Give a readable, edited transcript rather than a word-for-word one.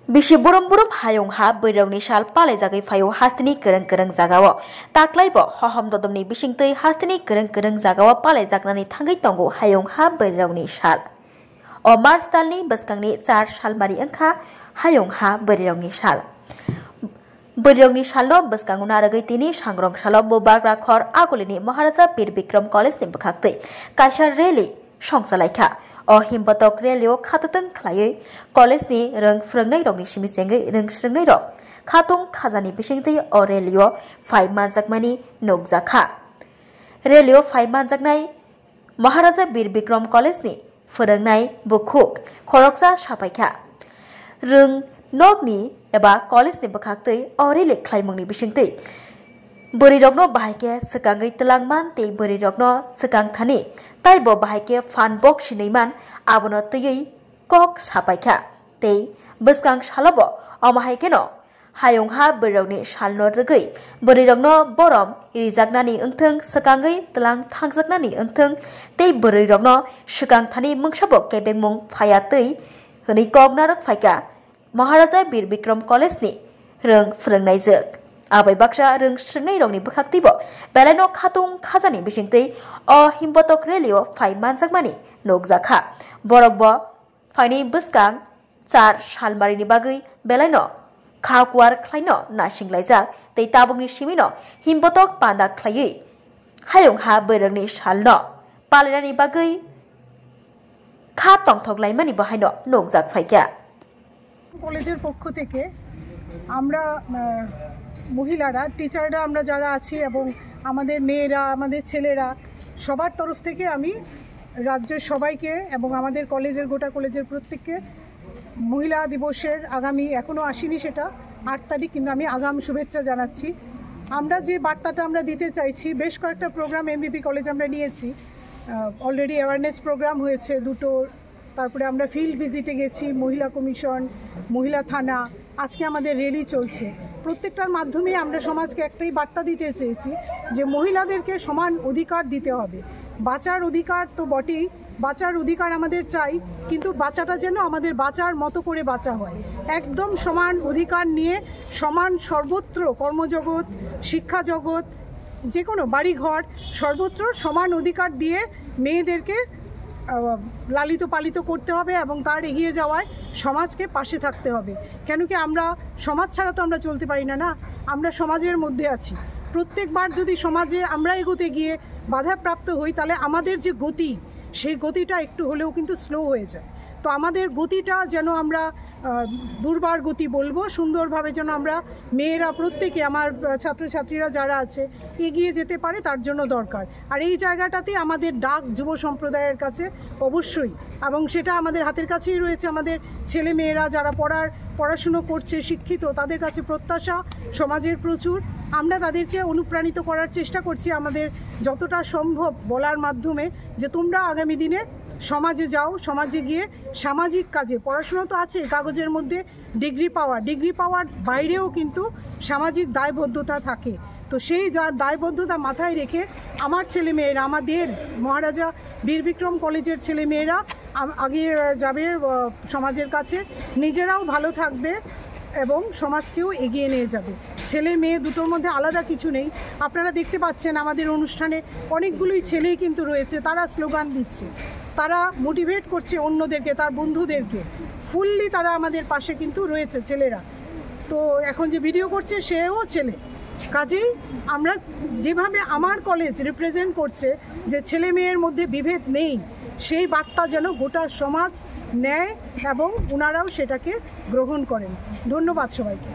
Bisi burum-burum hayung ha beirongni sal palai jagai phayo hastini kereng-kereng jagao taklaibo hohom dodomni bisingtui hastini kereng-kereng jagao palai jagnani thangai tongo hayung ha beirongni sal o March dalni bwskangni 4 salmari wngkha hayung ha beirongni sal beirongni salno bwskanguna aragoi tini sangrong salo bubar rakhor agolini Maharaja Bir Bikram College ni bwkhaktui kaisa rally songchalaikha o himbatok relio khatatang khlaiui college ni rong phrangnai rokni simichengei rong srwngnai rok khatung khajani bisingtui o relio phai manjakmani nukjakha relio phai manjaknai Maharaja Bir Bikram College ni phrangnai bukhuk khoroksa sapaikha rong nokni eba college ni bwkhaktui o rally khlaimungni bisingtui Borirokno bahike sekangai telangman tei borirokno sekang thani taibo bahike fanbok sinaiman abono tui kok sapaikha tei bwskang salobo amahikeno hayungha borirokni salno rwgui borirokno borom rijaknani wngthung sekangai telang thangjaknani wngthung tei borirokno sekang thani mungsabo kebengmung phaya tui hwnui koknarok phaika Maharaja Bir Bikram College ni rong phrangnai abai baksa rong srwngnai rokni bwkhaktibo belaino khatung khajani bisingtui o himbatok relio phai manjakmani nukjakha borokbo phaini bwskang 4 salmarini bagui belaino khakuar khlaino nasinglajak tei tabungni simino himbatok panda khlaiui hayungha beirongni salno palinani bagui kha tongthoklaimani bahaino nukjak phaikya কলেজের পক্ষ থেকে আমরা মহিলারা টিচাররা আমরা যারা আছি এবং আমাদের মেয়েরা আমাদের ছেলেরা সবার তরফ থেকে আমি রাজ্যের সবাইকে এবং আমাদের কলেজের গোটা কলেজের প্রত্যেককে মহিলা দিবসের আগামী এখনও আসেনি সেটা 8 তারিখ কিন্তু আমি আগাম শুভেচ্ছা জানাচ্ছি আমরা যে বার্তাটা আমরা দিতে চাইছি বেশ কয়েকটা প্রোগ্রাম এমবিপি কলেজ আমরা নিয়েছি অলরেডি অ্যাওয়ারনেস প্রোগ্রাম হয়েছে দুটো তারপরে আমরা ফিল্ড ভিজিটে গেছি মহিলা কমিশন মহিলা থানা আজকে আমাদের র্যালি চলছে প্রত্যেকটার মাধ্যমে আমরা সমাজকে একটাই বার্তা দিতে চেয়েছি যে মহিলাদেরকে সমান অধিকার দিতে হবে বাঁচার অধিকার তো বটেই বাঁচার অধিকার আমাদের চাই কিন্তু বাঁচাটা যেন আমাদের বাঁচার মতো করে বাঁচা হয় একদম সমান অধিকার নিয়ে সমান সর্বত্র কর্মজগৎ শিক্ষা জগৎ যে কোনো বাড়িঘর সর্বত্র সমান অধিকার দিয়ে মেয়েদেরকে লালিত পালিত করতে হবে এবং তার এগিয়ে যাওয়ায় সমাজকে পাশে থাকতে হবে কেন কি আমরা সমাজ ছাড়া তো আমরা চলতে পারি না আমরা সমাজের মধ্যে আছি প্রত্যেকবার যদি সমাজে আমরা এগোতে গিয়ে বাধাপ্রাপ্ত হই তাহলে আমাদের যে গতি সেই গতিটা একটু হলেও কিন্তু স্লো হয়ে যায় তো আমাদের গতিটা যেন আমরা দুর্বার গতি বলবো সুন্দরভাবে যেন আমরা মেয়েরা প্রত্যেকে আমার ছাত্রছাত্রীরা যারা আছে এগিয়ে যেতে পারে তার জন্য দরকার আর এই জায়গাটাতে আমাদের ডাক যুব সম্প্রদায়ের কাছে অবশ্যই এবং সেটা আমাদের হাতের কাছেই রয়েছে আমাদের ছেলে মেয়েরা যারা পড়াশুনো করছে শিক্ষিত তাদের কাছে প্রত্যাশা সমাজের প্রচুর আমরা তাদেরকে অনুপ্রাণিত করার চেষ্টা করছি আমাদের যতটা সম্ভব বলার মাধ্যমে যে তোমরা আগামী দিনে সমাজে যাও সমাজে গিয়ে সামাজিক কাজে পড়াশোনা তো আছে কাগজের মধ্যে ডিগ্রি পাওয়ার বাইরেও কিন্তু সামাজিক দায়বদ্ধতা থাকে তো সেই দায়বদ্ধতা মাথায় রেখে আমার ছেলেমেয়েরা আমাদের মহারাজা বীর বিক্রম কলেজের ছেলেমেয়েরা এগিয়ে যাবে সমাজের কাছে নিজেরাও ভালো থাকবে এবং সমাজকেও এগিয়ে নিয়ে যাবে ছেলে মেয়ে দুটোর মধ্যে আলাদা কিছু নেই আপনারা দেখতে পাচ্ছেন আমাদের অনুষ্ঠানে অনেকগুলোই ছেলেই কিন্তু রয়েছে তারা স্লোগান দিচ্ছে তারা মোটিভেট করছে অন্যদেরকে তার বন্ধুদেরকে ফুললি তারা আমাদের পাশে কিন্তু রয়েছে ছেলেরা তো এখন যে ভিডিও করছে সেও ছেলে কাজেই আমরা যেভাবে আমার কলেজ রিপ্রেজেন্ট করছে যে ছেলে মেয়ের মধ্যে বিভেদ নেই সেই বার্তা যেন গোটা সমাজ নেয় এবং ওনারাও সেটাকে গ্রহণ করেন ধন্যবাদ সবাইকে